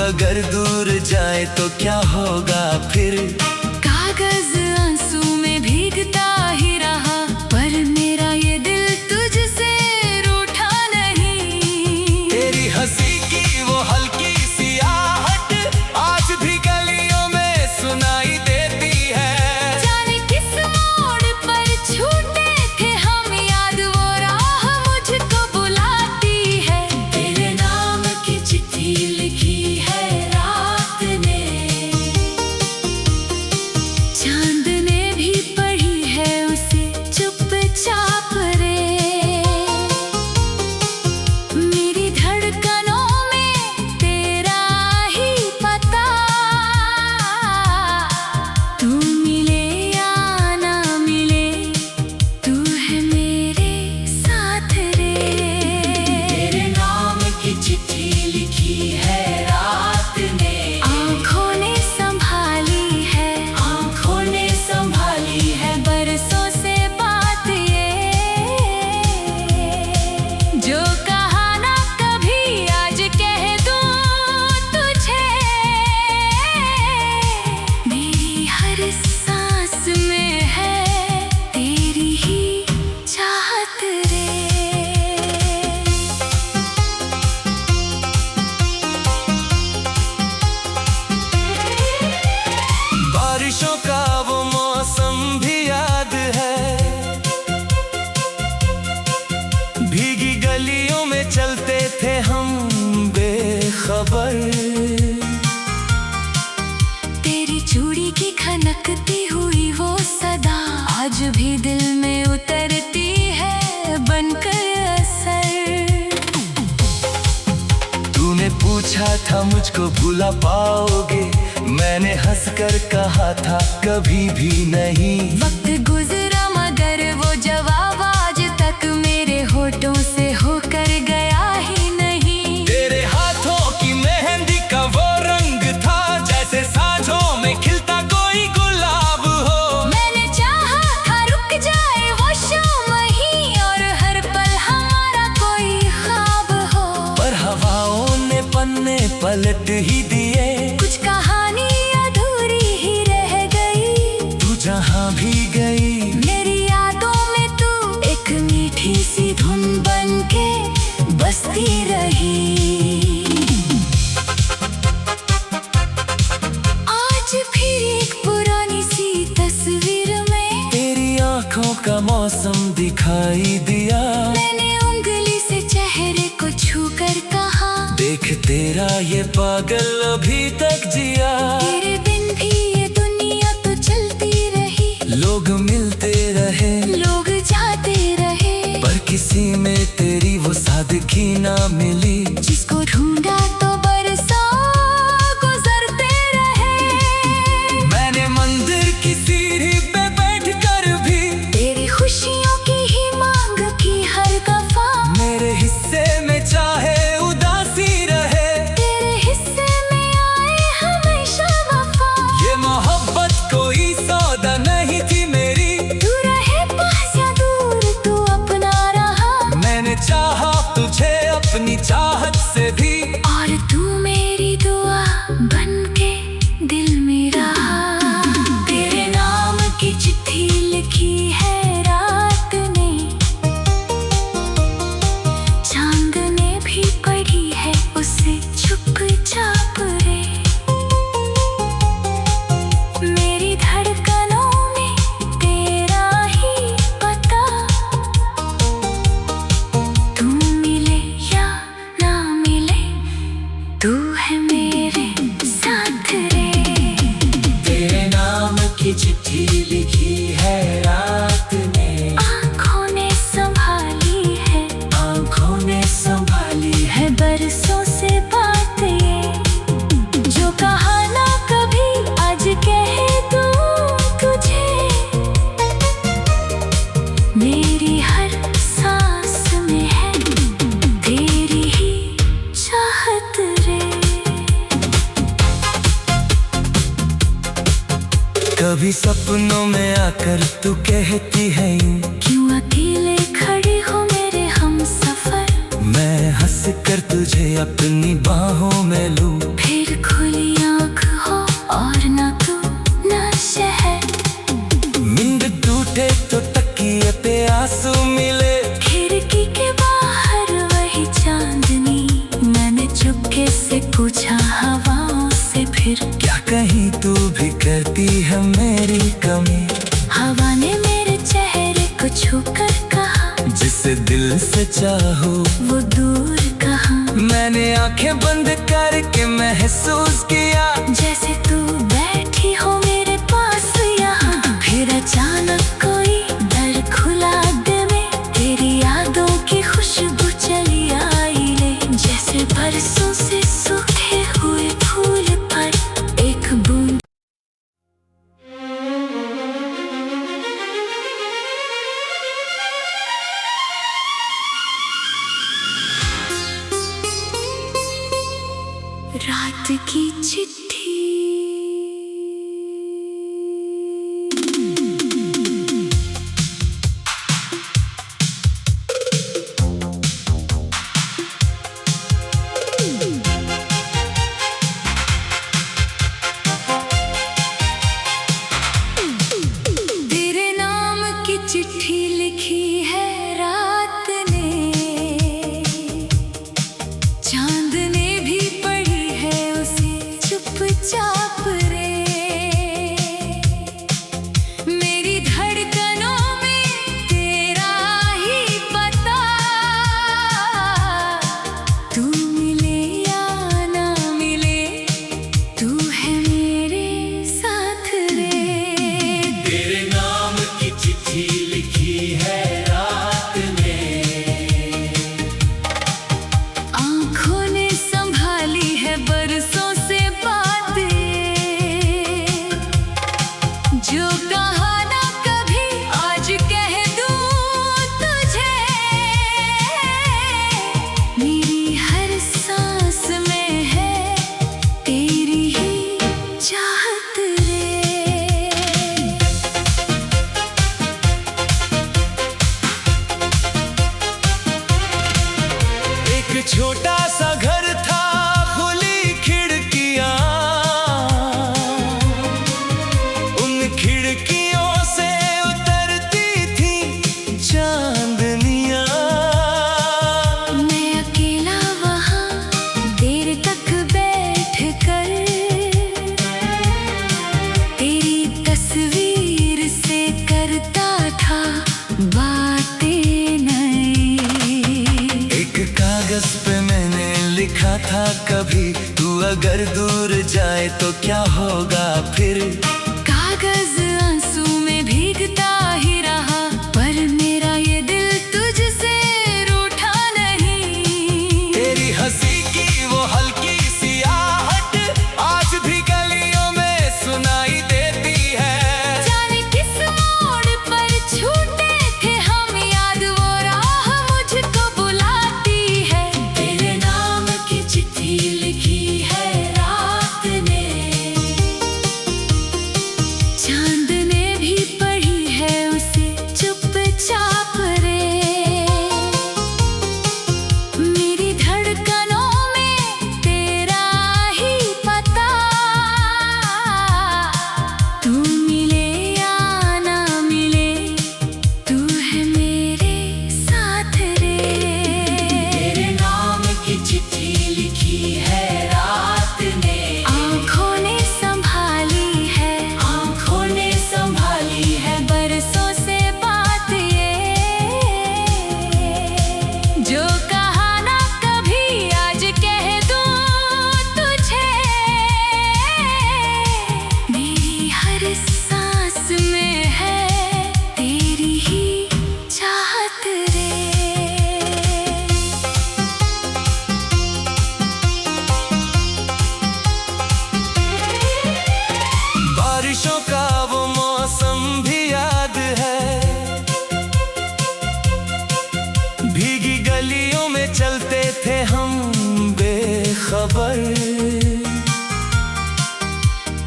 अगर दूर जाए तो क्या होगा फिर। कागज आंसू में भीगता ही रहा, पर मेरा ये दिल तुझसे रूठा नहीं। तेरी हंसी की वो हल्की सी आहट आज भी गलियों में सुनाई देती है। जाने किस मोड़ पर छूटे थे हम, याद वो राह मुझको बुलाती है। तेरे नाम की चिट्ठी लिखी है रात ने, चांद ने भी पढ़ी है उसे चुपचाप रे। मेरी धड़कनों में तेरा ही पता, तू मिले या ना मिले, तू है मेरे साथ रे। तेरे नाम की चिट्ठी लिखी है रात ने, आँखों ने संभाली है, आँखों ने संभाली है बरसों से बात ये। जो कहा ना कभी आज कह दूं तुझे, मेरी हर सांस में है तेरी ही चाहत रे। बारिशों का वो मौसम भी याद है, भीगी गलियों में चलते थे हम बेखबर। तेरी चूड़ी की खनकती हुई वो सदा आज भी दिल में उतरती है बनकर असर। तूने पूछा था मुझको भूला पाओगे, मैंने हंसकर कहा था कभी भी नहीं। वक्त गुजरा मगर वो जवाब आज तक मेरे होठों से होकर गया ही नहीं। तेरे हाथों की मेहंदी का वो रंग था, जैसे सांझों में खिलता कोई गुलाब हो। मैंने चाहा था रुक जाए वो शाम ही, और हर पल हमारा कोई ख्वाब हो। पर हवाओं ने पन्ने पलट ही दिए, कुछ कहानी अधूरी ही रह गई। तू जहाँ भी गई मेरी यादों में तू एक मीठी सी धुन बनके बसती रही। आज फिर एक पुरानी सी तस्वीर में तेरी आंखों का मौसम दिखाई दिया। मैंने उंगली से चेहरे को छूकर कहा, देख तेरा ये पागल अभी तक जिया। तेरे बिन भी ये दुनिया तो चलती रही। लोग मिलते रहे, लोग जाते रहे, पर किसी में तेरी वो सादगी ना मिली। जिसको ढूंढा तो बरसों गुजरते रहे। मैंने मंदिर की सीढ़ी पे बैठकर भी तेरी खुशियों की ही मांग की हर दफा। मेरे हिस्से में चाहे उदासी रहे, तेरे हिस्से में आए हमेशा वफा। ये मोहब्बत कोई सौदा नहीं थी मेरी। तू रहे पास या दूर तू अपना रहा, मैंने चाहा तुझे अपनी चाहत से भी, और तू मेरी दुआ बनके दिल में रहा। तेरे नाम की चिट्ठी लिखी है रात ने, चांद ने भी पढ़ी है उसे चुपचाप रे। मेरी धड़कनों में तेरा ही पता, तू मिले या ना मिले, तू है मेरे साथ रे। तेरे नाम की चिट्ठी लिखी है रात ने, आँखों ने संभाली है, आंखों ने संभाली है है बरसों से बात ये। जो कहा ना कभी आज कह दूं तुझे, मेरी हर सांस में है तेरी ही चाहत रे। कभी सपनों में आकर तू कहती है यूं, क्यों अकेले खड़े हो मेरे हम सफर। मैं हंस कर तुझे अपनी बाहों में लूं। फिर खुली आँख हो और ना तू ना शहर। नींद टूटे तो तकिए पे आंसू मिले। खिड़की के बाहर वही चांदनी। मैंने चुपके से पूछा हवाओं से फिर, क्या कहीं तू भी करती है मेरी कमी। हवा ने मेरे चेहरे को छूकर कहा, जिसे दिल से चाहो वो दूर कहाँ। मैंने आंखें बंद करके महसूस किया, जैसे तू बैठी हो मेरे पास यहाँ। फिर अचानक कोई दर खुला दिल में, तेरी यादों की खुशबू चली आई ले। जैसे बरसों से सूखे हुए फूल पर एक बूंद। रात की चिट्ठी। तेरे नाम की चिट्ठी लिखी है रात ने, चांद ने भी पढ़ी है उसे चुपचाप रे। मेरी धड़कनों में तेरा ही पता, तू मिले या ना मिले, तू है मेरे साथ रे। तेरे नाम की चिट्ठी लिखी है रात में। आँखों ने संभाली है बरसों से बातें, जो कहा ना कभी आज कह दूँ तुझे। मेरी हर सांस में है तेरी ही चाहत रे। एक छोटा सा घर था, खुली खिड़कियां, उन खिड़कियों से उतरती थी चांदनियां। मैं अकेला वहाँ देर तक बैठ कर, तेरी तस्वीर से करता था बातें नई। एक कागज पे मैंने लिखा था कभी, तू अगर दूर जाए तो क्या होगा फिर। कागज आंसू में भीगता ही रहा, पर मेरा ये दिल तुझसे रूठा नहीं। तेरी हंसी की वो हल्की सी आहट आज भी गलियों में सुनाई देती है। जाने किस मोड़ पर छूटे थे हम, याद वो राह मुझको बुलाती है। तेरे नाम की चिट्ठी लिखी है रात ने, चांद ने भी पढ़ी है उसे चुपचाप रे। मेरी धड़कनों में तेरा ही पता, तू मिले या ना मिले, तू है मेरे साथ रे। तेरे नाम की चिट्ठी लिखी है रात ने। आँखों ने संभाली है, आँखों ने संभाली है बरसों से बात ये, जो कहा ना कभी आज कह दूँ तुझे। मेरी हर सांस में है तेरी ही चाहत रे। बारिशों का वो मौसम भी याद है, भीगी गलियों में चलते थे हम बेखबर।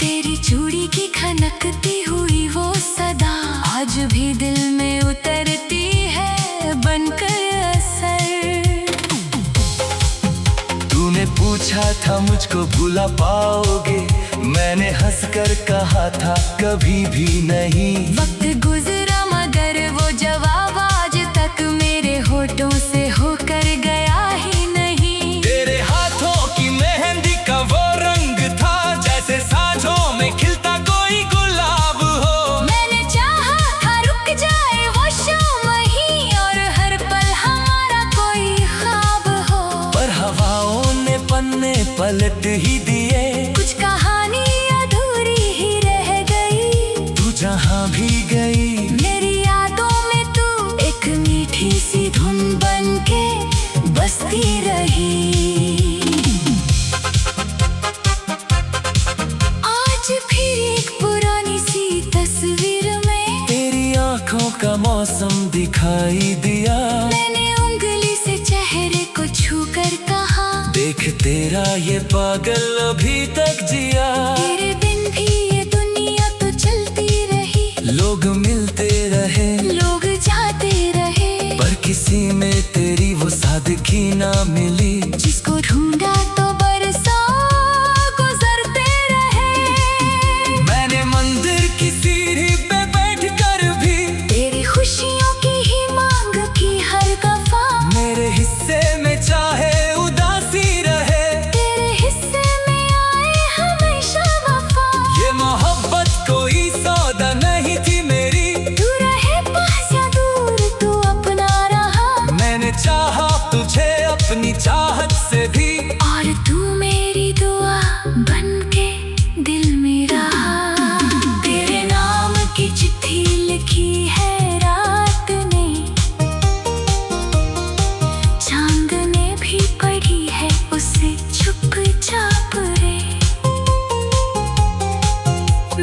तेरी चूड़ी की खनकती हुई वो सदा, आज भी दिल में उतरती है बनकर असर। मुझको भुला पाओगे। मैंने हंसकर कहा था कभी भी नहीं। वक्त गुजरा मगर वो जवाब आज तक मेरे होठों से होकर गया ही नहीं। तेरे हाथों की मेहंदी का वो रंग था जैसे सांझों में खिलता कोई गुलाब हो। मैंने चाहा था रुक जाए वो शाम ही और हर पल हमारा कोई ख्वाब हो। पर हवाओं ने पन्ने पलट ही दिए। कुछ कहानी अधूरी ही रह गई। तू जहाँ भी गई मेरी यादों में तू एक मीठी सी धुन बन के बसती रही। आज फिर एक पुरानी सी तस्वीर में तेरी आंखों का मौसम दिखाई दिया। मैंने उंगली से चेहरे को छूकर कहा, देख तेरा ये पागल अभी तक जिया। तेरे बिन भी ये दुनिया तो चलती रही। लोग मिलते रहे, लोग जाते रहे, पर किसी में तेरी वो सादगी ना मिली। जिसको ढूंढा तो बरसों गुजरते रहे। मैंने मंदिर की सीढ़ी पे बैठ कर भी तेरी खुशियों की ही मांग की हर दफा। मेरे हिस्से में चाहे उदासी रहे, तेरे हिस्से में आए हमेशा वफा। ये मोहब्बत कोई सौदा नहीं थी मेरी। तू रहे पास या दूर तू अपना रहा। मैंने चाहा तुझे अपनी चाहत से भी, और तू मेरी दुआ बन के दिल में रहा। तेरे नाम की चिट्ठी लिखी है रात ने, चांद ने भी पढ़ी है उसे चुपचाप रे।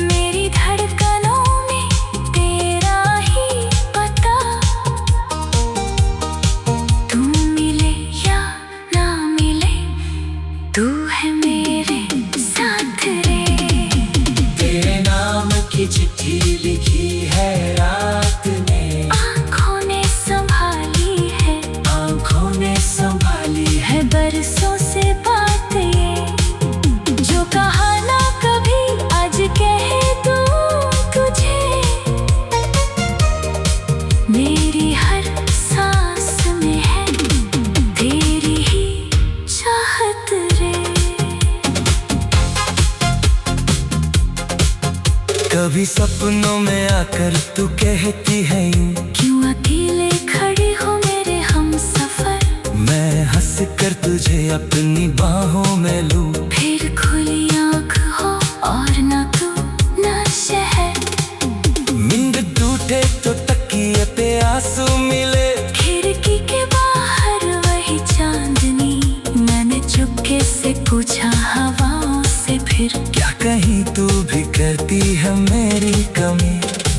मेरी धड़कनों में तेरा ही पता। तू मिले या ना मिले तू है मेरे साथ रे। तेरे नाम की चिट्ठी लिखी है रात ने, आँखों ने संभाली है, आंखों ने संभाली है। है बरसों से बात ये, जो कहा ना कभी आज कह दूं तुझे। मेरी हर सांस में है तेरी ही चाहत रे। कभी सपनों में आकर तू कहती है यूं, क्यों अकेले खड़े हो मेरे हम सफर। मैं हंस कर तुझे अपनी बाहों में लूं। फिर खुली आँख हो और ना तू ना शहर। नींद टूटे तो तकिए पे आंसू मिले। खिड़की के बाहर वही चांदनी। मैंने चुपके से पूछा हवाओं से फिर, क्या कहीं तू भी करती है मेरी कमी।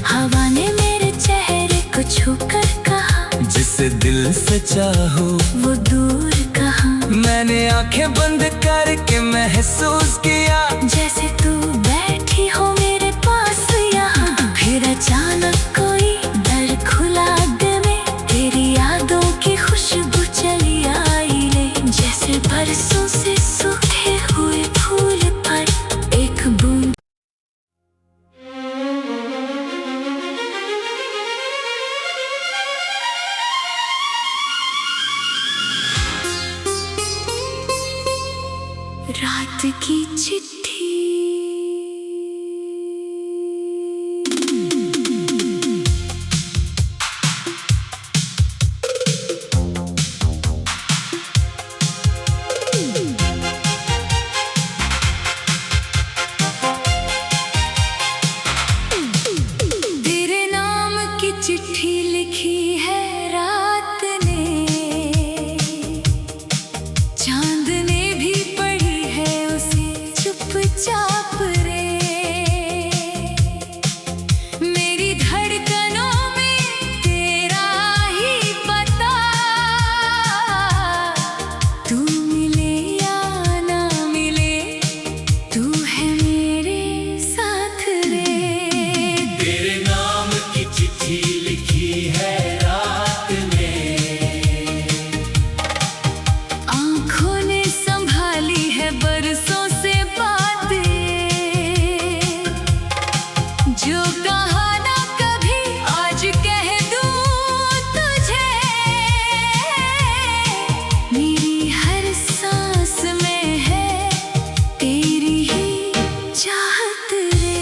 हवा ने मेरे चेहरे को छूकर कहा, जिसे दिल से चाहो वो दूर कहाँ। मैंने आंखें बंद करके महसूस किया, जैसे तू बैठी हो मेरे पास यहाँ। फिर अचानक कोई दर खुला दिल में, तेरी यादों की खुशबू चली आई रे। जैसे बरसों से सूखे हुए फूल पर एक बूंद। रात की चिट्ठी। तेरे नाम की चिट्ठी लिखी है रात ने, चांद ने भी पढ़ी है उसे चुप जो कहा ना कभी आज कह दूं तुझे, मेरी हर सांस में है तेरी ही चाहत रे।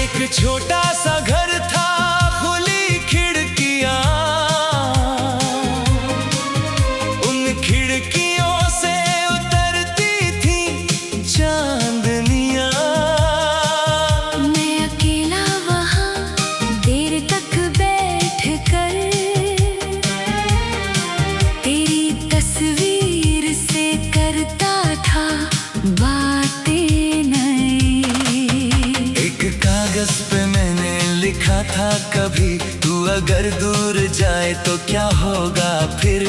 एक छोटा सा घर था, खुली खिड़कियां, उन खिड़कियों से उतरती थी चांदनियां। मैं अकेला वहाँ देर तक बैठ कर तेरी तस्वीर से करता था बातें नई। एक कागज पे मैंने लिखा था कभी, तू अगर दूर जाए तो क्या होगा फिर।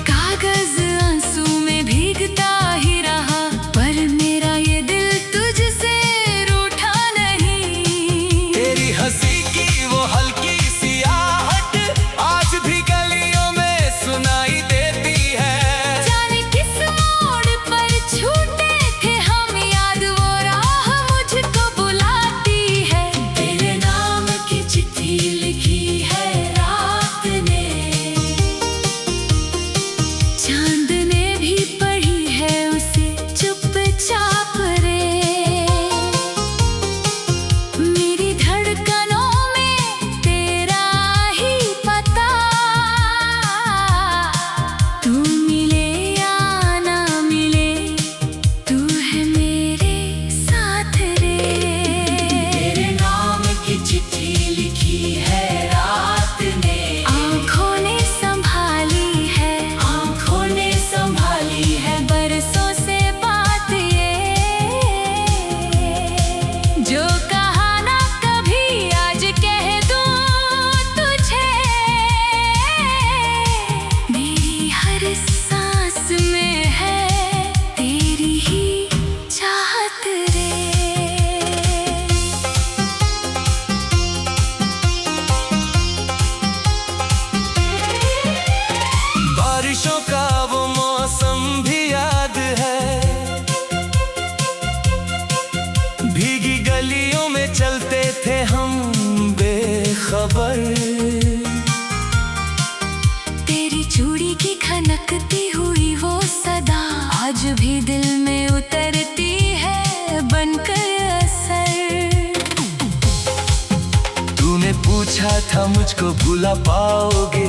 कागज आंसू में भीगता ही रहा, पर मेरा ये दिल तुझसे रूठा नहीं। तेरी हंसी की वो हल्की सी आहट आज भी गलियों में सुनाई देती है। जाने किस मोड़ पर छूटे थे हम, याद वो राह मुझको बुलाती है। तेरे नाम की चिट्ठी लिखी है रात ने, चांद ने भी पढ़ी है उसे चुपचाप रे। मेरी धड़कनों में तेरा ही पता, तू मिले या ना मिले, तू है मेरे साथ रे। तेरे नाम की चिट्ठी लिखी है रात ने, आँखों ने संभाली है, आँखों ने संभाली है बरसों से बात ये। जो कहा ना कभी आज कह दूं तुझे, मेरी हर सांस में है तेरी ही चाहत रे। बारिशों का वो मौसम भी याद है, भीगी गलियों में चलते थे हम बेखबर। तेरी चूड़ी की खनकती हुई वो सदा आज भी दिल में उतरती है बनकर असर। तूने पूछा था मुझको भुला पाओगे,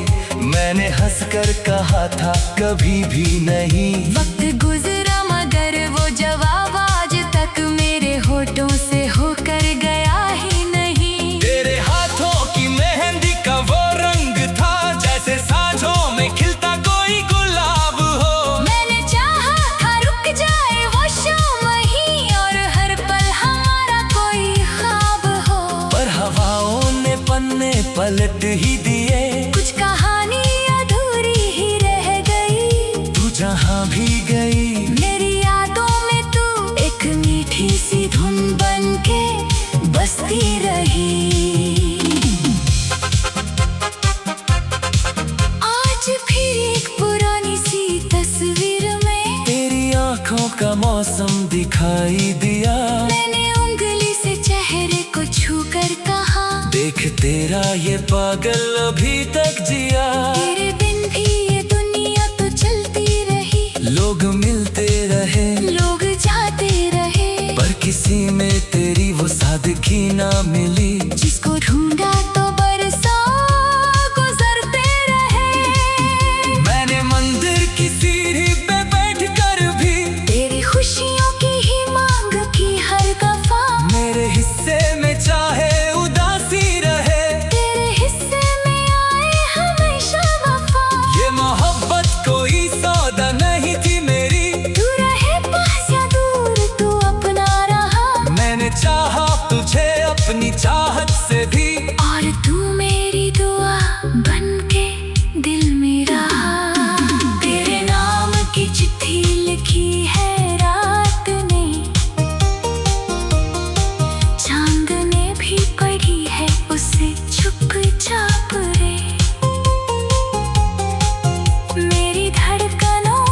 मैंने हंसकर कहा था कभी भी नहीं। वक्त गुजरा मगर वो जवाब आज तक मेरे होठों से होकर गया ही नहीं। तेरे हाथों की मेहंदी का वो रंग था, जैसे सांझों में खिलता कोई गुलाब हो। मैंने चाहा था रुक जाए वो शाम ही, और हर पल हमारा कोई ख्वाब हो। पर हवाओं ने पन्ने पलट ही दिए, कुछ कहानी अधूरी ही रह गई। तू जहाँ भी गई मेरी यादों में तू एक मीठी सी धुन बनके बसती रही। आज फिर एक पुरानी सी तस्वीर में तेरी आंखों का मौसम दिखाई दिया। मैंने उंगली से चेहरे को छूकर कहा, देख तेरा ये पागल अभी तक जिया। तेरे बिन भी ये दुनिया तो चलती रही, लोग मिलते रहे, लोग जाते रहे, पर किसी में तेरी वो सादगी ना मिली। जिसको ढूंढा तो बरसों गुजरते रहे। मैंने मंदिर की सीढ़ी पे बैठ कर भी तेरी खुशियों की ही मांग की हर दफा, मेरे हिस्से में चाहे उदासी रहे, तेरे हिस्से में आए हमेशा वफा। ये मोहब्बत कोई सौदा नहीं थी मेरी। तू रहे पास या दूर तू अपना रहा, मैंने चाहा तुझे अपनी चाहत से भी, और तू मेरी दुआ बनके दिल में रहा। तेरे नाम की चिट्ठी लिखी है रात ने, चांद ने भी पढ़ी है उसे चुपचाप रे। मेरी धड़कनों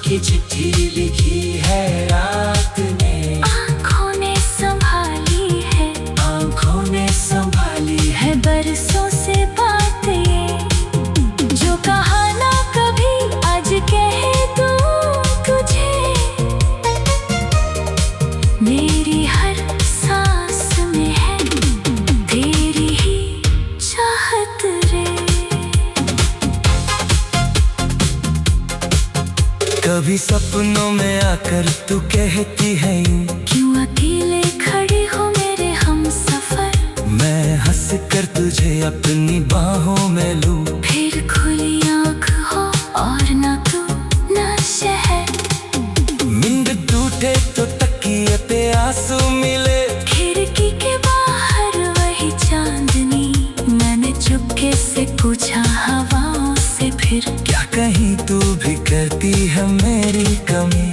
की चिट्ठी लिखी है रात ने, आँखों ने संभाली है, आँखों ने संभाली है। है बरसों से बात ये, जो कहा ना कभी आज कह दूं तुझे। मेरी हर सांस में है तेरी ही चाहत रे। कभी सपनों में आकर तू कहती है यूं, क्यों अकेले खड़ी हो मेरे हमसफर। मैं हंस कर तुझे अपनी बाहों में लूं। फिर खुली आँख हो और ना तू ना शहर। नींद टूटे तो तकिए पे आंसू मिले, खिड़की के बाहर वही चांदनी। मैंने चुपके से पूछा हवाओं से, फिर क्या कहीं तू भी करती है मेरी कमी।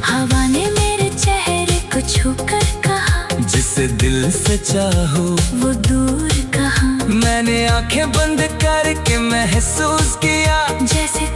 हवा ने मेरे चेहरे को छूकर कहा, जिसे दिल से चाहो वो दूर कहाँ। मैंने आंखें बंद करके महसूस किया, जैसे